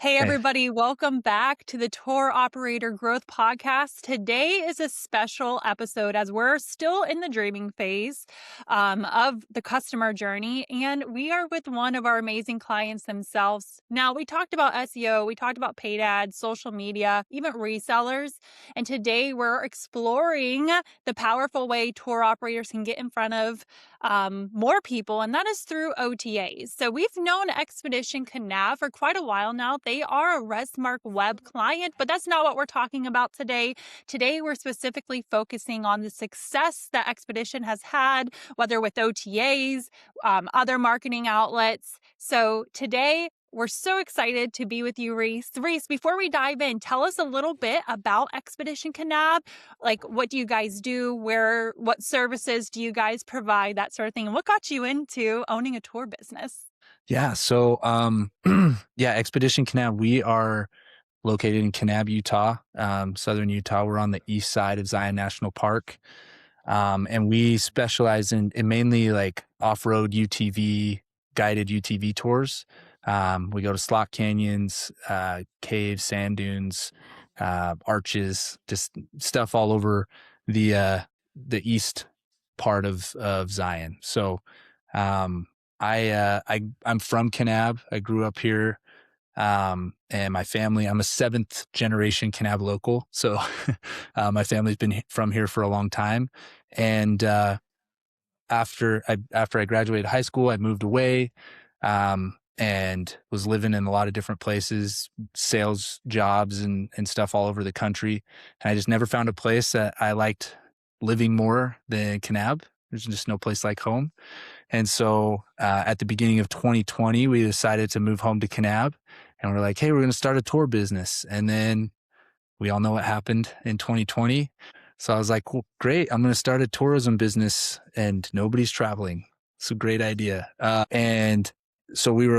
Hey, Hey. everybody, welcome back to the Tour Operator Growth Podcast. Today is a special episode as we're still in the dreaming phase of the customer journey, and we are with one of our amazing clients themselves. Now, we talked about SEO, we talked about paid ads, social media, even resellers, and today we're exploring the powerful way tour operators can get in front of more people, and that is through OTAs. So we've known Expedition Kanab for quite a while now. They are a Resmark web client, but that's not what we're talking about today. Today, we're specifically focusing on the success that Expedition has had, whether with OTAs, other marketing outlets. So today, we're so excited to be with you, Rhees. Rhees, before we dive in, tell us a little bit about Expedition Kanab. Like, what do you guys do? What services do you guys provide? That sort of thing. And what got you into owning a tour business? Yeah. So, yeah, Expedition Kanab, we are located in Kanab, Utah, southern Utah. We're on the east side of Zion National Park. And we specialize in mainly like off-road UTV, guided UTV tours. We go to slot canyons, caves, sand dunes, arches, just stuff all over the east part of Zion. So, I'm from Kanab. I grew up here. And my family, I'm a seventh generation Kanab local. So, my family's been from here for a long time. And, after I graduated high school, I moved away, and was living in a lot of different places, sales jobs and stuff all over the country. And I just never found a place that I liked living more than Kanab. There's just no place like home. And so, at the beginning of 2020, we decided to move home to Kanab, and we're like, hey, we're going to start a tour business. And then we all know what happened in 2020. So I was like, well, great, I'm going to start a tourism business and nobody's traveling. It's a great idea. And so we were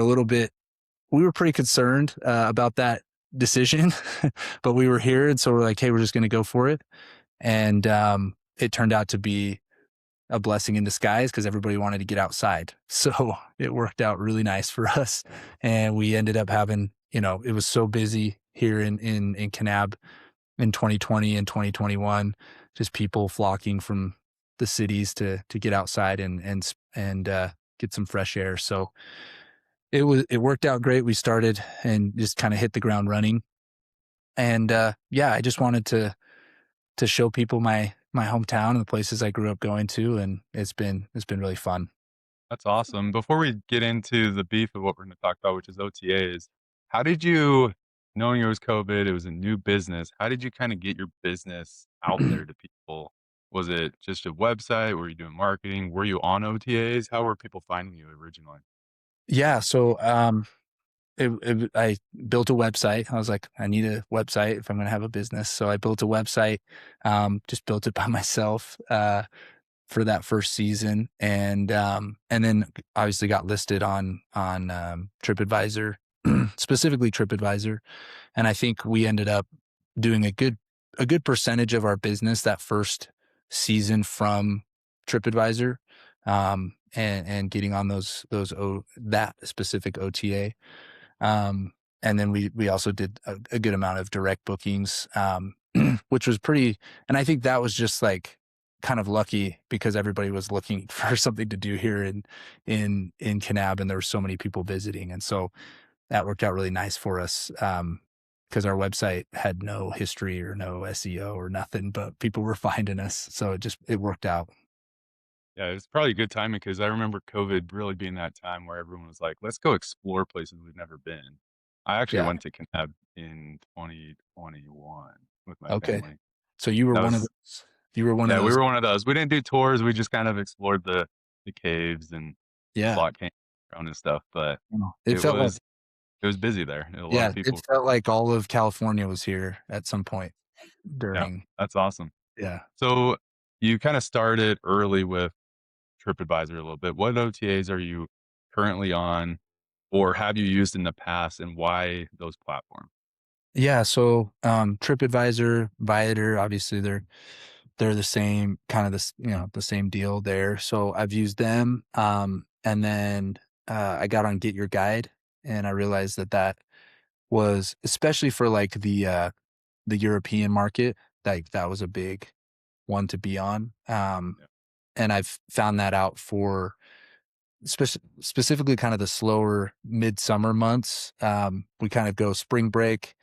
pretty concerned about that decision, but we were here. And so we're like, hey, we're just going to go for it. And it turned out to be a blessing in disguise because everybody wanted to get outside. So it worked out really nice for us. And we ended up having, it was so busy here in Kanab in 2020 and 2021, just people flocking from the cities to get outside and get some fresh air. So it worked out great. We started and just kind of hit the ground running. And yeah, I just wanted to show people my hometown and the places I grew up going to, and it's been really fun. That's awesome. Before we get into the beef of what we're gonna talk about, which is OTAs, how did you knowing it was COVID, it was a new business, how did you kinda get your business out there to people? Was it just a website? Were you doing marketing? Were you on OTAs? How were people finding you originally? Yeah, so I built a website. I was like, I need a website if I'm going to have a business. So I built a website, just built it by myself for that first season, and then obviously got listed on TripAdvisor, specifically TripAdvisor, and I think we ended up doing a good percentage of our business that first season from TripAdvisor, and getting on that specific OTA. And then we also did a good amount of direct bookings, which was pretty, and I think that was just like kind of lucky because everybody was looking for something to do here in Kanab, and there were so many people visiting. And so that worked out really nice for us. Because our website had no history or no SEO or nothing, but people were finding us. So it worked out. Yeah, it's probably good timing because I remember COVID really being that time where everyone was like, "Let's go explore places we've never been." I actually Yeah. went to Kanab in 2021 with my Okay. family. So you were That one of was those. You were one of Yeah, we those. were one of those. We didn't do tours, we just kind of explored the caves and Yeah. slot came around and stuff, but It it felt like, was it was busy there, and a lot yeah, of it people. felt like all of California was here at some point Yeah, during. that's awesome. Yeah. So, you kinda started early with TripAdvisor a little bit. What OTAs are you currently on, or have you used in the past, and why those platforms? Yeah. So, TripAdvisor, Viator, obviously they're the same kind of this, the same deal there. So I've used them. And then, I got on Get Your Guide, and I realized that was especially for like the European market, like that was a big one to be on. Yeah. And I've found that out for specifically kind of the slower midsummer months. We kind of go spring break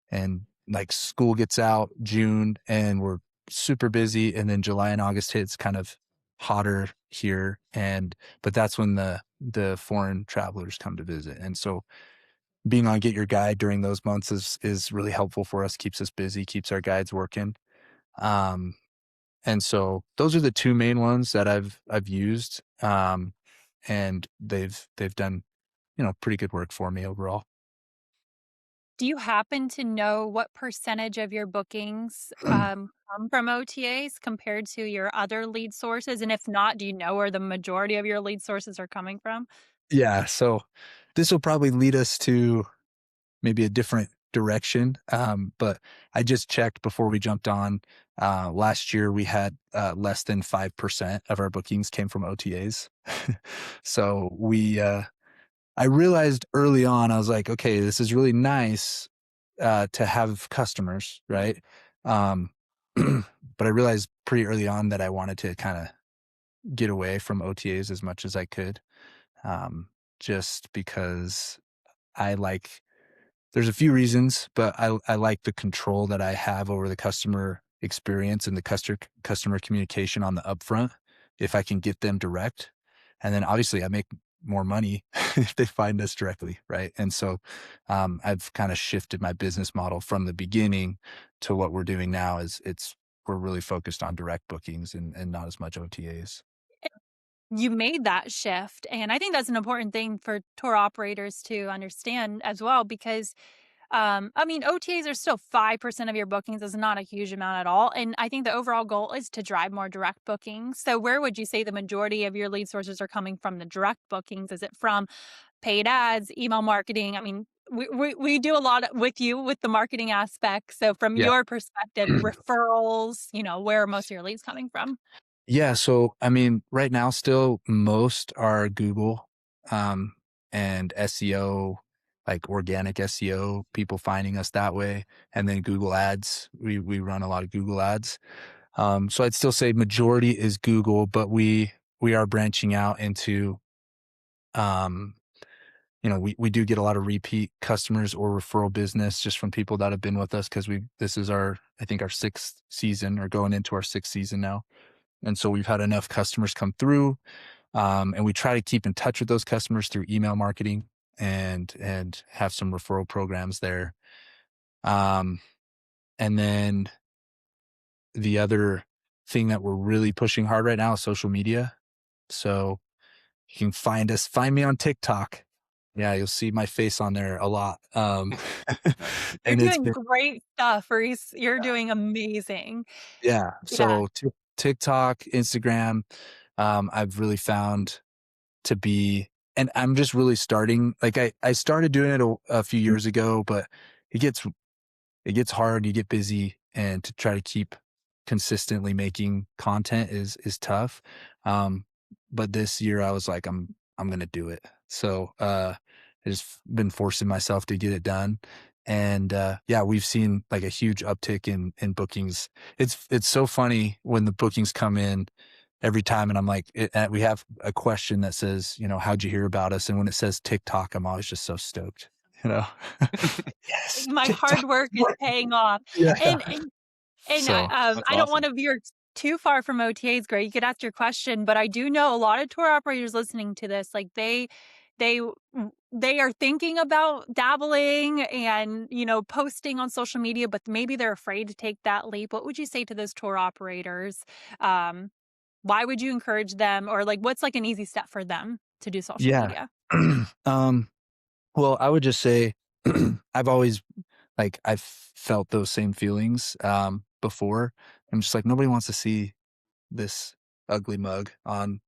and like school gets out June and we're super busy. And then July and August hits kind of hotter here. But that's when the foreign travelers come to visit. And so being on Get Your Guide during those months is really helpful for us, keeps us busy, keeps our guides working. Um, and so those are the two main ones that I've used. And they've done, pretty good work for me overall. Do you happen to know what percentage of your bookings come from OTAs compared to your other lead sources? And if not, do you know where the majority of your lead sources are coming from? Yeah, so this will probably lead us to maybe a different direction. But I just checked before we jumped on. Last year, we had less than 5% of our bookings came from OTAs. So I realized early on, I was like, okay, this is really nice to have customers, right? Um, but I realized pretty early on that I wanted to kind of get away from OTAs as much as I could, just because I like there's a few reasons, but I like the control that I have over the customer experience and the customer communication on the upfront if I can get them direct. And then obviously I make more money if they find us directly, right? And so I've kind of shifted my business model from the beginning to what we're doing now is we're really focused on direct bookings and not as much OTAs. You made that shift, and I think that's an important thing for tour operators to understand as well because I mean, OTAs are still 5% of your bookings is not a huge amount at all. And I think the overall goal is to drive more direct bookings. So where would you say the majority of your lead sources are coming from the direct bookings? Is it from paid ads, email marketing? I mean, we do a lot with you with the marketing aspect. So from Yeah. your perspective, referrals, where are most of your leads coming from? Yeah, so I mean, right now still most are Google, um, and SEO, like organic SEO, people finding us that way, and then Google Ads. We run a lot of Google Ads. So I'd still say majority is Google, but we are branching out into, um, we do get a lot of repeat customers or referral business just from people that have been with us because this is I think our sixth season or going into our sixth season now. And so we've had enough customers come through, and we try to keep in touch with those customers through email marketing and have some referral programs there. Um, and then the other thing that we're really pushing hard right now is social media. So you can find me on TikTok. Yeah, you'll see my face on there a lot. Nice. You're And it's doing been great stuff, Reese. You're doing amazing. yeah. Yeah. So TikTok, Instagram, I've really found to be, and I'm just really starting, like I started doing it a few years ago, but it gets it gets hard, you get busy, and to try to keep consistently making content is tough. Um, but this year I was like, I'm gonna do it. So I just been forcing myself to get it done. And yeah, we've seen like a huge uptick in bookings. It's so funny when the bookings come in every time, and I'm like, we have a question that says, how'd you hear about us? And when it says TikTok, I'm always just so stoked, you know. Yes, My TikTok. hard work is paying off. Yeah. And So That's I don't awesome. wanna veer too far from OTAs, Greg. You could ask your question, but I do know a lot of tour operators listening to this, like, they they are thinking about dabbling and, posting on social media, but maybe they're afraid to take that leap. What would you say to those tour operators? Um, why would you encourage them? Or, like, what's, like, an easy step for them to do social yeah. media? um, well, I would just say I've always I've felt those same feelings before. I'm just like nobody wants to see this ugly mug on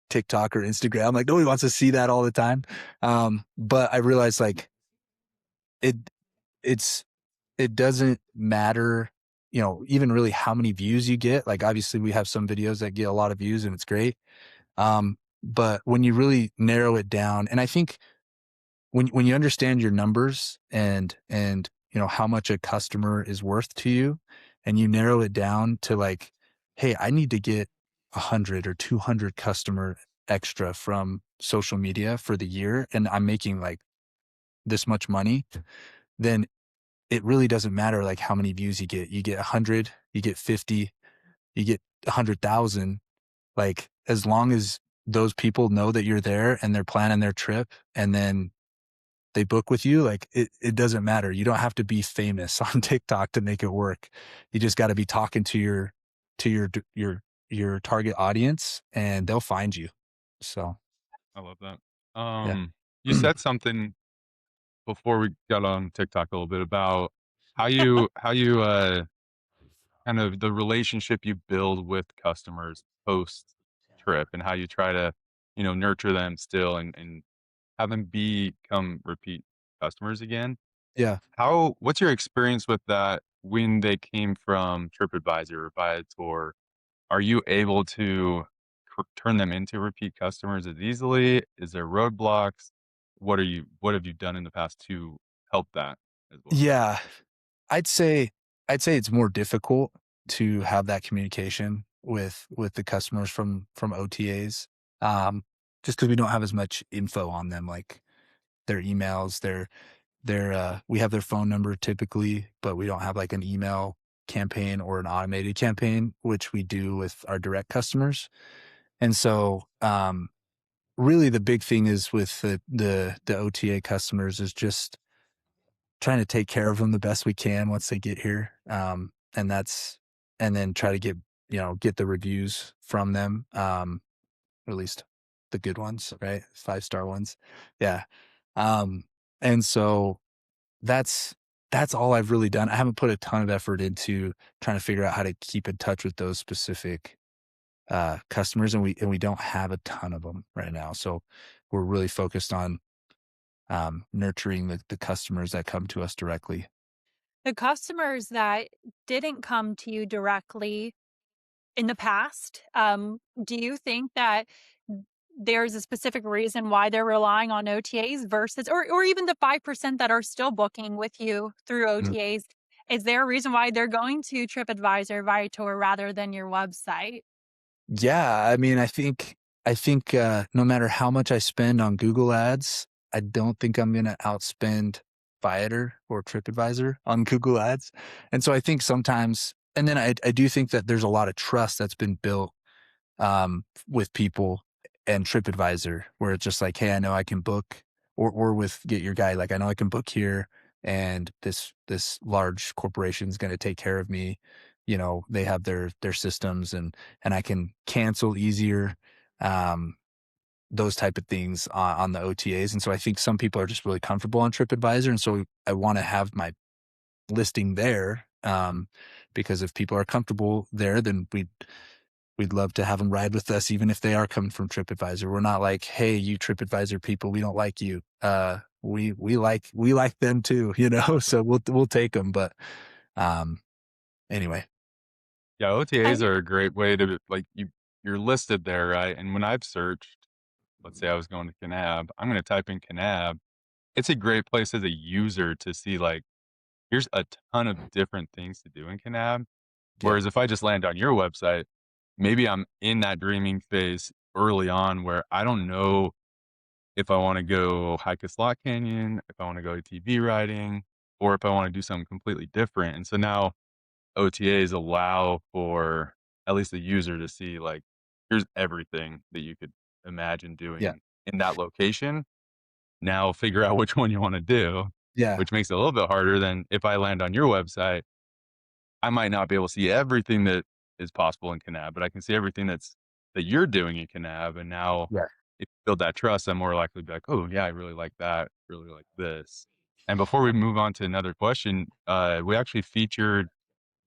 TikTok or Instagram. Like nobody wants to see that all the time. But I realized it it's it doesn't matter, even really how many views you get. Like obviously we have some videos that get a lot of views and it's great. But when you really narrow it down, and I think when you understand your numbers and how much a customer is worth to you, and you narrow it down to like, hey, I need to get 100 or 200 customer extra from social media for the year, and I'm making like this much money, then it really doesn't matter like how many views you get. You get 100, you get 50, you get 100,000. Like, as long as those people know that you're there and they're planning their trip, and then they book with you, like it doesn't matter. You don't have to be famous on TikTok to make it work. You just got to be talking to your target audience, and they'll find you. So I love that. yeah. You said something before we got on TikTok a little bit about how you kind of the relationship you build with customers post trip, and how you try to, nurture them still, and have them become repeat customers again. Yeah. What's your experience with that when they came from TripAdvisor or Viator? Are you able to turn them into repeat customers as easily? Is there roadblocks? What have you done in the past to help that as well? Yeah. I'd say it's more difficult to have that communication with the customers from OTAs. Just because we don't have as much info on them, like their emails, we have their phone number typically, but we don't have like an email campaign or an automated campaign, which we do with our direct customers. And so, really the big thing is with the OTA customers is just trying to take care of them the best we can once they get here. And then try to get the reviews from them. Or at least the good ones, right? 5-star ones. Yeah. Um, and so that's all I've really done. I haven't put a ton of effort into trying to figure out how to keep in touch with those specific customers, and we don't have a ton of them right now. So we're really focused on nurturing the customers that come to us directly. The customers that didn't come to you directly in the past, do you think that there's a specific reason why they're relying on OTAs versus or even the 5% that are still booking with you through Mm. OTAs? Is there a reason why they're going to TripAdvisor, Viator rather than your website? Yeah, I mean, I think no matter how much I spend on Google Ads, I don't think I'm gonna outspend Viator or TripAdvisor on Google Ads. And so I think sometimes, and then I do think that there's a lot of trust that's been built with people and TripAdvisor, where it's just like, hey, I know I can book, or with Get Your Guide, like I know I can book here, and this large corporation is going to take care of me. They have their systems, and I can cancel easier. Um, those type of things on the OTAs, and so I think some people are just really comfortable on TripAdvisor, and so I want to have my listing there, because if people are comfortable there, then we'd love to have them ride with us, even if they are coming from TripAdvisor. We're not like, hey, you TripAdvisor people, we don't like you. We like them too, so we'll take them. But anyway, Yeah, I OTAs are a great way to, like, you're listed there, right? And when I've searched, let's say I was going to Kanab, I'm gonna type in Kanab. It's a great place as a user to see, like, here's a ton of different things to do in Kanab. yeah, Whereas if I just land on your website, maybe I'm in that dreaming phase early on where I don't know if I wanna go hike a slot canyon, if I wanna go ATV riding, or if I wanna do something completely different. And so now OTAs allow for at least the user to see, like, here's everything that you could imagine yeah, doing in that location. Now figure out which one you wanna do, yeah, which makes it a little bit harder than if I land on your website. I might not be able to see everything that is possible in Kanab, but I can see everything that you're doing in Kanab. And now yeah. if you build that trust, I'm more likely to be like, "Oh, yeah, I really like that, really like this." And before we move on to another question, we actually featured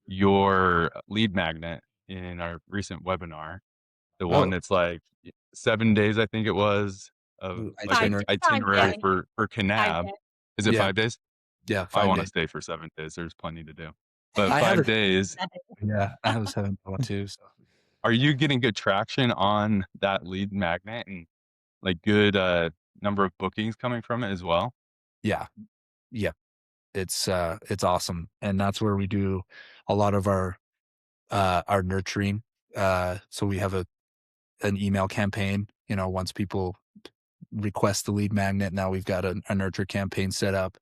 your lead magnet in our recent webinar, the one Oh, that's like 7 days, I think it was, of ooh, like a itinerary. itinerary 5 day, for 5 Kanab. day. Is it Yeah, 5 days? yeah, I 5 wanna days. stay for 7 days, there's plenty to do. But I have 5 a days, Yeah, I have a 7 too. So are you getting good traction on that lead magnet and, like, good, number of bookings coming from it as well? Yeah. Yeah. It's awesome. And that's where we do a lot of our nurturing. So we have an email campaign, once people request the lead magnet, now we've got a nurture campaign set up,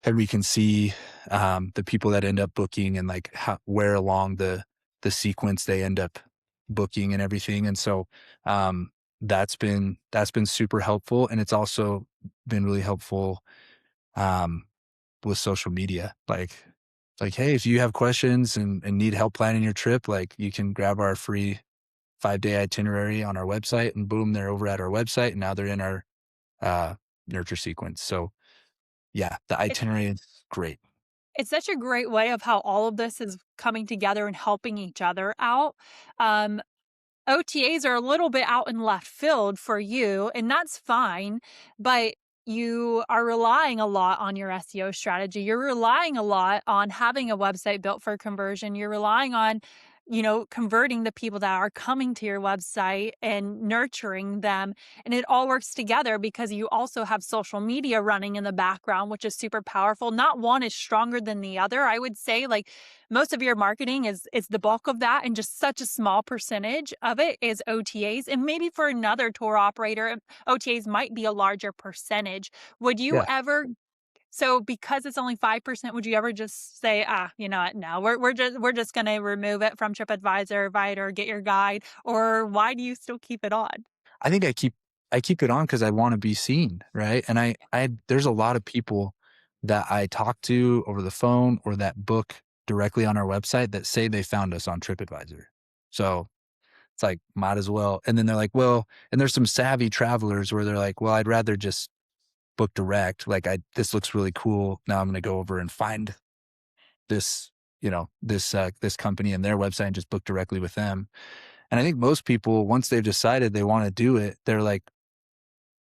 and we can see the people that end up booking and like where along the sequence they end up booking and everything. And so um, that's been super helpful, and it's also been really helpful um, with social media. Like, hey, if you have questions and need help planning your trip, like you can grab our free 5-day itinerary on our website, and boom, they're over at our website, and now they're in our uh, nurture sequence. So yeah, the It, itinerary is great. it's such a great way of how all of this is coming together and helping each other out. Um, OTAs are a little bit out in left field for you, and that's fine, but you are relying a lot on your SEO strategy. You're relying a lot on having a website built for conversion. You're relying on, converting the people that are coming to your website and nurturing them. And it all works together because you also have social media running in the background, which is super powerful. Not one is stronger than the other. I would say like most of your marketing is the bulk of that, and just such a small percentage of it is OTAs. And maybe for another tour operator, OTAs might be a larger percentage. Would you Yeah. ever, so because it's only 5%, would you ever just say, you know what, no, we're just gonna remove it from TripAdvisor, Viator, Get Your Guide, or why do you still keep it on? I think I keep it on because I want to be seen, right? And I there's a lot of people that I talk to over the phone or that book directly on our website that say they found us on TripAdvisor. So it's like, might as well. And then they're like, well, and there's some savvy travelers where they're like, well, I'd rather just book direct. Like, this looks really cool. Now I'm going to go over and find this, this company and their website and just book directly with them. And I think most people, once they've decided they want to do it, they're like,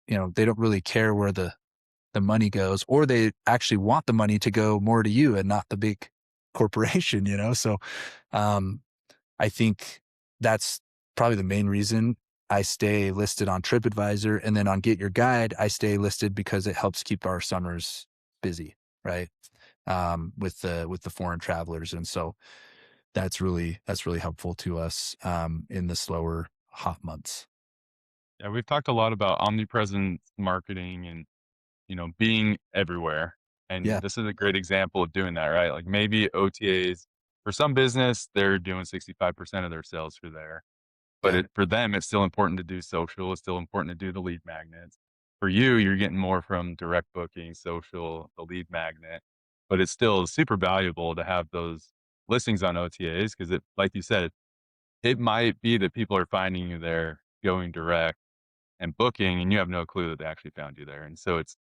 they don't really care where the money goes, or they actually want the money to go more to you and not the big corporation. So um, I think that's probably the main reason I stay listed on TripAdvisor, and then on Get Your Guide, I stay listed because it helps keep our summers busy, right? With the foreign travelers. And so that's really helpful to us in the slower hot months. Yeah, we've talked a lot about omnipresent marketing and, being everywhere. And Yeah. this is a great example of doing that, right? Like maybe OTAs for some business, they're doing 65% of their sales through there. But Yeah. for them, it's still important to do social. It's still important to do the lead magnets. For you, you're getting more from direct booking, social, the lead magnet. But it's still super valuable to have those listings on OTAs because it, like you said, it might be that people are finding you there, going direct and booking, and you have no clue that they actually found you there. And so it's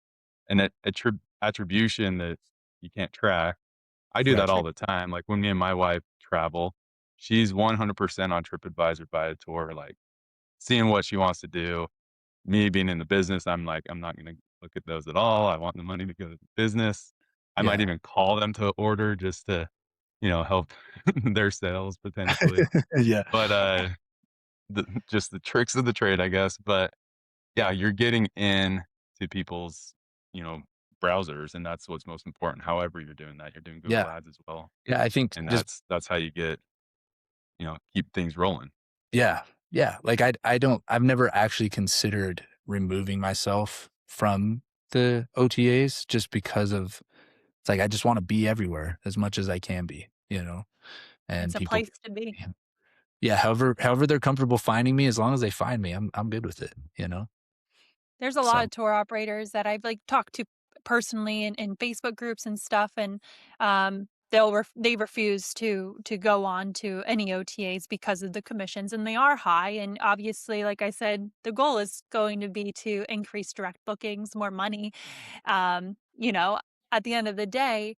an attribution that you can't track. I do that Right. all the time. Like when me and my wife travel, she's 100% on TripAdvisor by a tour, like seeing what she wants to do. Me being in the business, I'm like, I'm not going to look at those at all. I want the money to go to the business. I might Yeah. even call them to order just to, help their sales potentially. Yeah. But just the tricks of the trade, I guess. But yeah, you're getting in to people's, you know, browsers, and that's what's most important. However you're doing that, you're doing Google Yeah. Ads as well, Yeah. I think and just that's how you get, keep things rolling. yeah. Yeah. Like I've never actually considered removing myself from the OTAs just because of it's like I just want to be everywhere as much as I can be, It's and a people place to be. yeah, however they're comfortable finding me, as long as they find me, I'm good with it. There's a lot So of tour operators that I've like talked to personally in Facebook groups and stuff, and they refuse to go on to any OTAs because of the commissions, and they are high. And obviously, like I said, the goal is going to be to increase direct bookings, more money. Um, you know, at the end of the day,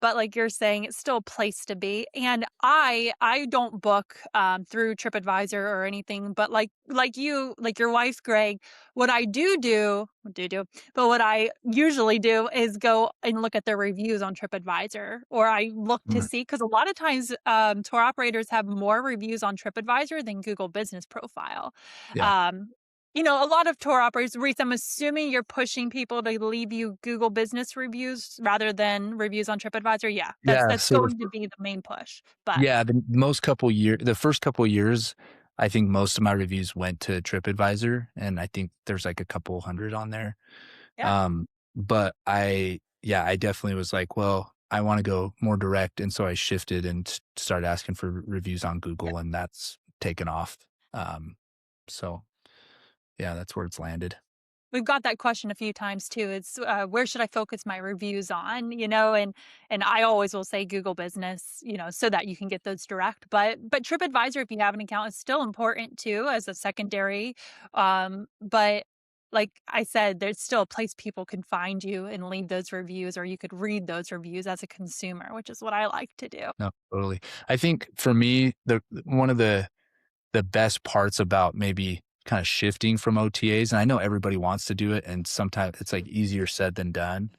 but like you're saying, it's still a place to be. And I don't book through TripAdvisor or anything, but like you, like your wife, Greg, what I do, but what I usually do is go and look at their reviews on TripAdvisor, or I look to mm, see because a lot of times tour operators have more reviews on TripAdvisor than Google Business Profile. yeah. Um, You know, a lot of tour operators, Rhees, I'm assuming you're pushing people to leave you Google business reviews rather than reviews on TripAdvisor. Yeah, Yeah, that's so going to be the main push. But yeah, the first couple years, I think most of my reviews went to TripAdvisor, and I think there's like a couple hundred on there. yeah, But I definitely was like, well, I want to go more direct, and so I shifted and started asking for reviews on yeah. Google, and that's taken off. Um, so yeah, that's where it's landed. We've got that question a few times too. It's where should I focus my reviews on? You know, and I always will say Google Business, you know, so that you can get those direct. But TripAdvisor, if you have an account, is still important too as a secondary. But like I said, there's still a place people can find you and leave those reviews, or you could read those reviews as a consumer, which is what I like to do. No, totally. I think for me, the one of the best parts about maybe kind of shifting from OTAs, and I know everybody wants to do it, and sometimes it's like easier said than done.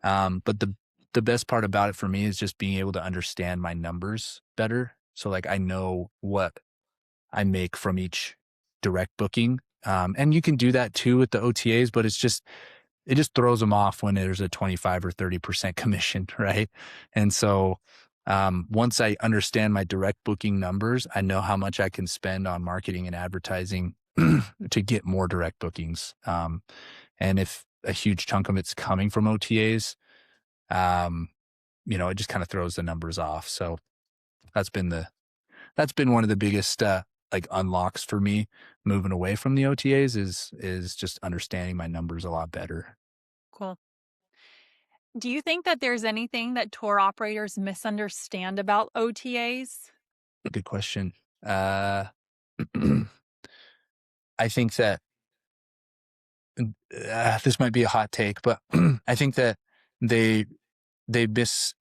But the best part about it for me is just being able to understand my numbers better. So like I know what I make from each direct booking. And you can do that too with the OTAs, but it just throws them off when there's a 25 or 30% commission, right? And so once I understand my direct booking numbers, I know how much I can spend on marketing and advertising to get more direct bookings. And if a huge chunk of it's coming from OTAs, um, it just kind of throws the numbers off. So that's been that's been one of the biggest like unlocks for me moving away from the OTAs is just understanding my numbers a lot better. Cool. Do you think that there's anything that tour operators misunderstand about OTAs? Good question. Uh, I think that this might be a hot take, but I think that they they miss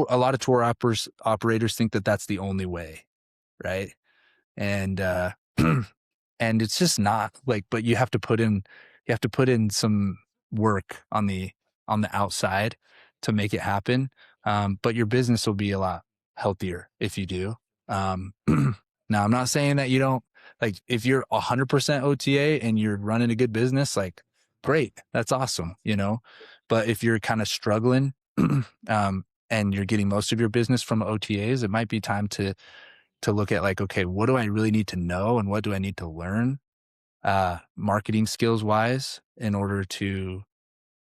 a lot of operators think that that's the only way, right? And and it's just not like, but you have to put in some work on the outside to make it happen. But your business will be a lot healthier if you do. Now I'm not saying that you don't, like, if you're 100% OTA and you're running a good business, like great, that's awesome, but if you're kind of struggling, and you're getting most of your business from OTAs, it might be time to look at like, okay, what do I really need to know and what do I need to learn, marketing skills wise, in order to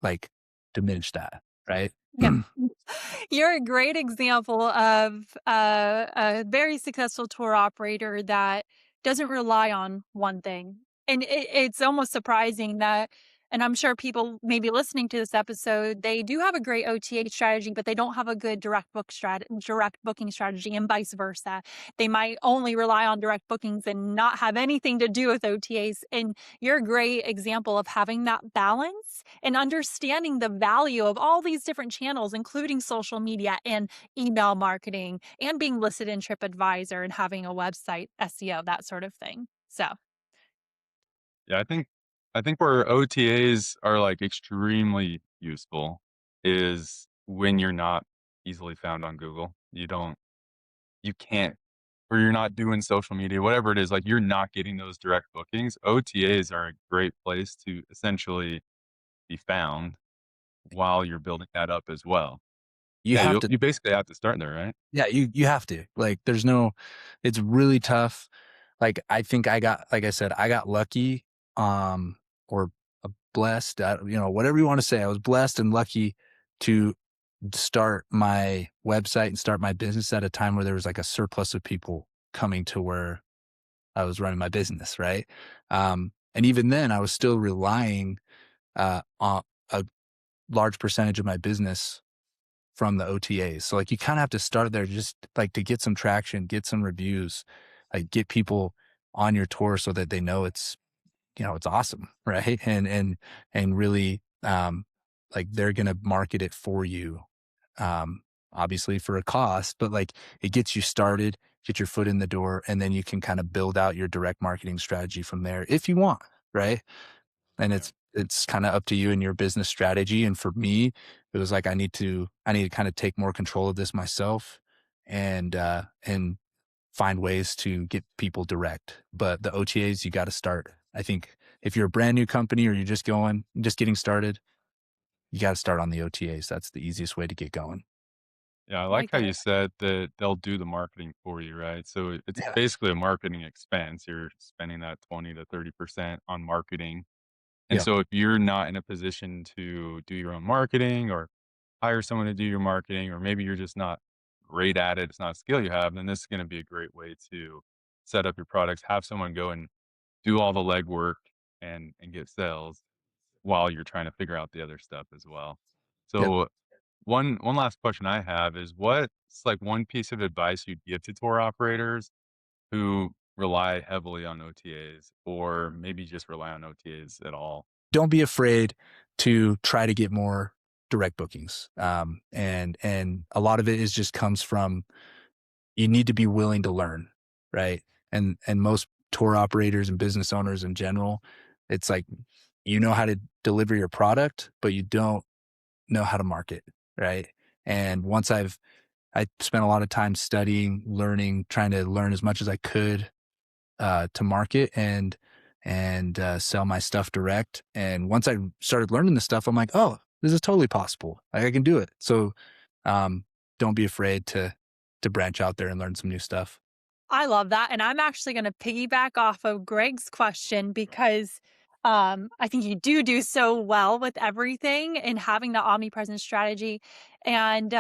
like diminish that, right? Yeah. You're a great example of a very successful tour operator that doesn't rely on one thing. And it's almost surprising that, and I'm sure people maybe listening to this episode, they do have a great OTA strategy, but they don't have a good direct booking strategy, and vice versa. They might only rely on direct bookings and not have anything to do with OTAs. And you're a great example of having that balance and understanding the value of all these different channels, including social media and email marketing and being listed in TripAdvisor and having a website, SEO, that sort of thing. So, Yeah, I think where OTAs are, like, extremely useful is when you're not easily found on Google. You can't, or you're not doing social media, whatever it is, like, you're not getting those direct bookings. OTAs are a great place to essentially be found while you're building that up as well. You Yeah, have you to, you basically have to start there, right? yeah, you have to, like, it's really tough. Like, I think like I said, I got lucky, or blessed, whatever you want to say. I was blessed and lucky to start my website and start my business at a time where there was like a surplus of people coming to where I was running my business, right? And even then, I was still relying on a large percentage of my business from the OTAs. So like you kind of have to start there just like to get some traction, get some reviews, like get people on your tour so that they know it's awesome, right? And really like they're going to market it for you. Obviously for a cost, but like it gets you started, get your foot in the door, and then you can kind of build out your direct marketing strategy from there if you want, right? And Yeah. it's kind of up to you and your business strategy. And for me, it was like I need to kind of take more control of this myself and find ways to get people direct. But the OTAs, you got to start. I think if you're a brand new company or you're just getting started, you got to start on the OTAs. That's the easiest way to get going. Yeah, I like Like how it. you said that they'll do the marketing for you, right? So it's Yeah. basically a marketing expense. You're spending that 20 to 30% on marketing. And Yeah. so if you're not in a position to do your own marketing or hire someone to do your marketing, or maybe you're just not great at it, it's not a skill you have, then this is going to be a great way to set up your products, have someone go and do all the legwork and get sales while you're trying to figure out the other stuff as well. Yep. So one last question I have is what's like one piece of advice you'd give to tour operators who rely heavily on OTAs or maybe just rely on OTAs at all? Don't be afraid to try to get more direct bookings. And a lot of it is just comes from you need to be willing to learn, right? And most tour operators and business owners in general, it's like you know how to deliver your product, but you don't know how to market, right? And I spent a lot of time studying, learning, trying to learn as much as I could to market and sell my stuff direct. And once I started learning this stuff, I'm like, oh, this is totally possible. Like, I can do it. So um, don't be afraid to branch out there and learn some new stuff. I love that, and I'm actually gonna piggyback off of Greg's question because, I think you do so well with everything and having the omnipresent strategy, and,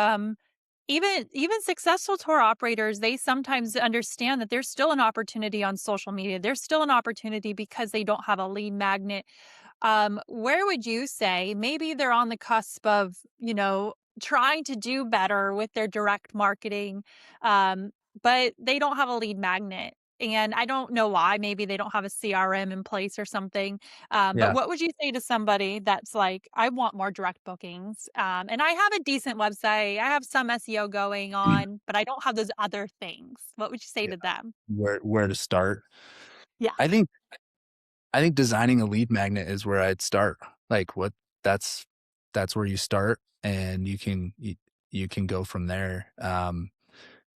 even successful tour operators, they sometimes understand that there's still an opportunity on social media. There's still an opportunity because they don't have a lead magnet. Where would you say maybe they're on the cusp of, trying to do better with their direct marketing, um, but they don't have a lead magnet? And I don't know why. Maybe they don't have a CRM in place or something. But Yeah. what would you say to somebody that's like, I want more direct bookings, and I have a decent website, I have some SEO going on, but I don't have those other things. What would you say Yeah. to them? Where to start? Yeah, I think I think designing a lead magnet is where I'd start. Like what that's that's where you start and you can go from there.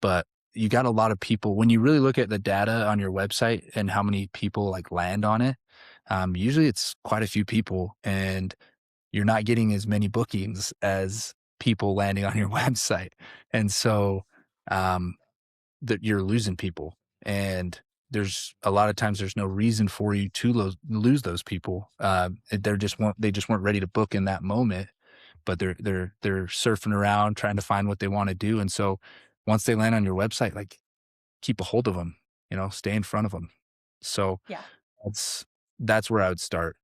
But you got a lot of people when you really look at the data on your website and how many people like land on it, usually it's quite a few people and you're not getting as many bookings as people landing on your website. And so um, that you're losing people. And there's a lot of times there's no reason for you to lose those people. They just weren't ready to book in that moment, but they're surfing around trying to find what they want to do. And so once they land on your website, like keep a hold of them, stay in front of them. So yeah. that's that's where I would start.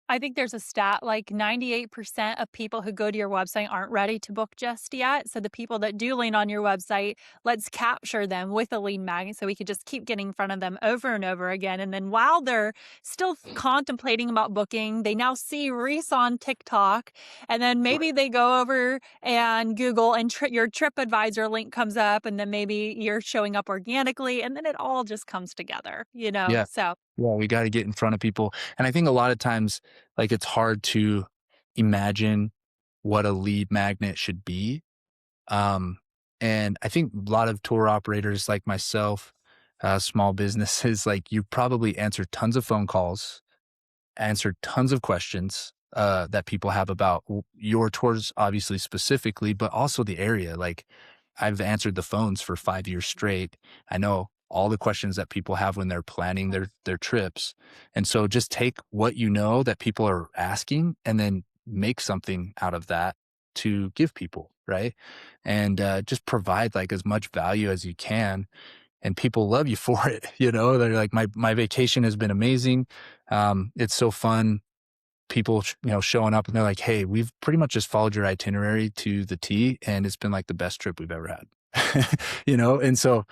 I think there's a stat like 98% of people who go to your website aren't ready to book just yet. So the people that do land on your website, let's capture them with a lead magnet so we could just keep getting in front of them over and over again. And then while they're still contemplating about booking, they now see Reese on TikTok. And then maybe Right. they go over and Google and your TripAdvisor link comes up. And then maybe you're showing up organically. And then it all just comes together, you know? Yeah. So, Yeah. We got to get in front of people. And I think a lot of times, like, it's hard to imagine what a lead magnet should be. Um, and I think a lot of tour operators like myself, small businesses, like you probably answer tons of phone calls, answered tons of questions that people have about your tours, obviously specifically, but also the area. Like I've answered the phones for 5 years straight. I know all the questions that people have when they're planning their trips, and so just take what you know that people are asking, and then make something out of that to give people, right? And just provide like as much value as you can and people love you for it. They're like, my vacation has been amazing. It's so fun. People, showing up and they're like, hey, we've pretty much just followed your itinerary to the T, and it's been like the best trip we've ever had. And so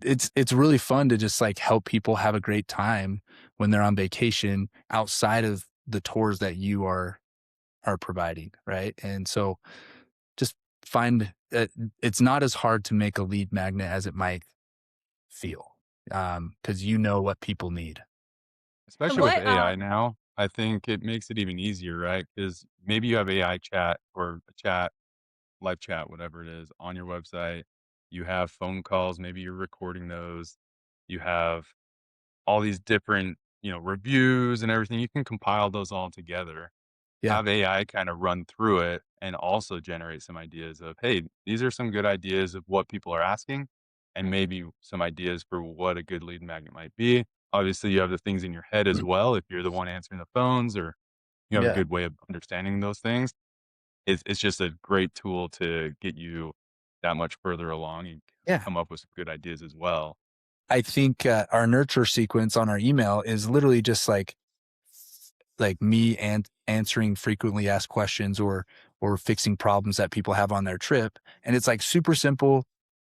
it's really fun to just like help people have a great time when they're on vacation outside of the tours that you are providing, right? And so just find it's not as hard to make a lead magnet as it might feel, because you know what people need. Especially with what, AI now, I think it makes it even easier, right? Because maybe you have AI chat or a chat, live chat, whatever it is, on your website. You have phone calls, maybe you're recording those. You have all these different reviews and everything, you can compile those all together, Yeah. have AI kind of run through it, and also generate some ideas of, hey, these are some good ideas of what people are asking, and maybe some ideas for what a good lead magnet might be. Obviously, you have the things in your head as well if you're the one answering the phones, or you have a Yeah. good way of understanding those things. It's just a great tool to get you that much further along and Yeah. come up with some good ideas as well. I think our nurture sequence on our email is literally just like me and answering frequently asked questions or fixing problems that people have on their trip. And it's like super simple.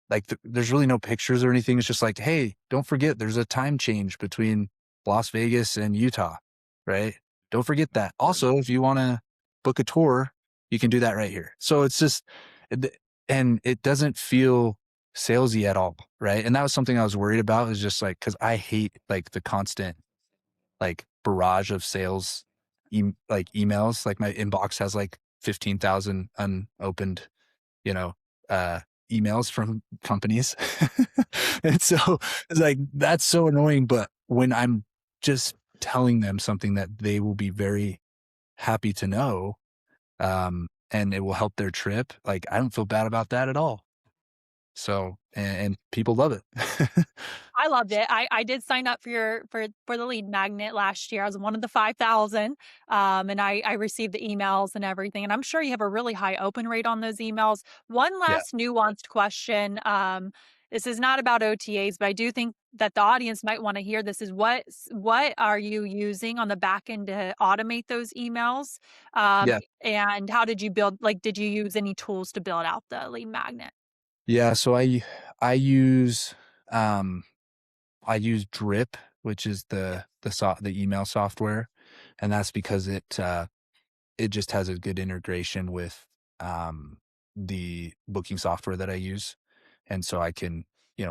Like there's really no pictures or anything. It's just like, hey, don't forget there's a time change between Las Vegas and Utah, right? Don't forget that. Important. Also, if you want to book a tour, you can do that right here. So it's just, and it doesn't feel salesy at all, right? And that was something I was worried about, is just like, because I hate like the constant like barrage of sales like emails. Like my inbox has like 15,000 unopened, you know, uh emails from companies. And so it's like that's so annoying. But when I'm just telling them something that they will be very happy to know, and it will help their trip, like I don't feel bad about that at all. So and people love it. I loved it. I did sign up for for the lead magnet last year. I was one of the 5,000, and I received the emails and everything. And I'm sure you have a really high open rate on those emails. One Yeah. last nuanced question. This is not about OTAs, but I do think that the audience might want to hear this. Is what are you using on the back end to automate those emails? Yeah. And how did you build? Like, did you use any tools to build out the lead magnet? Yeah. So I use um I use Drip, which is the email software, and that's because it just has a good integration with the booking software that I use, and so I can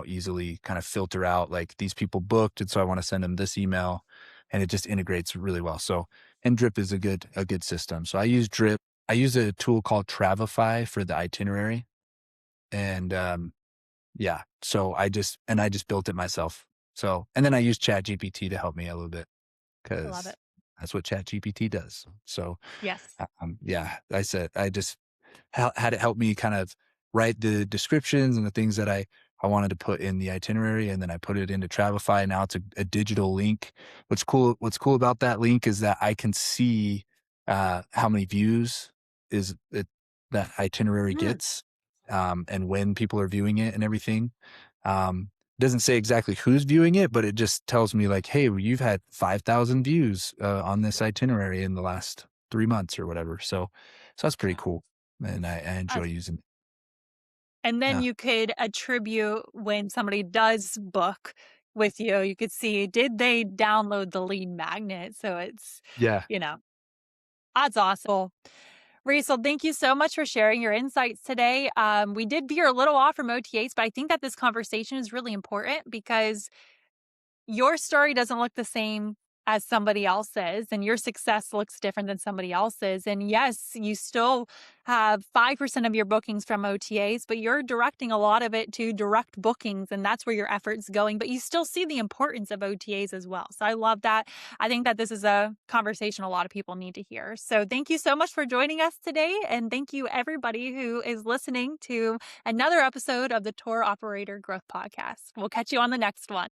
easily kind of filter out like these people booked, and so I want to send them this email, and it just integrates really well. So and Drip is a good system. So I use Drip. I use a tool called Travify for the itinerary, and yeah. So I just built it myself. So, and then I use ChatGPT to help me a little bit I love because it. that's what ChatGPT does. So, Yes. yeah, I just had it help me kind of write the descriptions and the things that I wanted to put in the itinerary, and then I put it into Travify. Now it's a digital link. What's cool about that link is that I can see how many views is it that itinerary Mm. gets, and when people are viewing it and everything. Doesn't say exactly who's viewing it, but it just tells me like, hey, well, you've had 5,000 views on this itinerary in the last 3 months or whatever. So that's pretty cool, and I enjoy using it. And then Yeah. you could attribute when somebody does book with you, you could see, did they download the lead magnet? So it's, Yeah. you know, that's awesome. Rachel, thank you so much for sharing your insights today. We did veer a little off from OTAs, but I think that this conversation is really important because your story doesn't look the same as somebody else's, and your success looks different than somebody else's. And yes, you still have 5% of your bookings from OTAs, but you're directing a lot of it to direct bookings, and that's where your effort's going. But you still see the importance of OTAs as well. So I love that. I think that this is a conversation a lot of people need to hear. So thank you so much for joining us today. And thank you, everybody who is listening to another episode of the Tour Operator Growth Podcast. We'll catch you on the next one.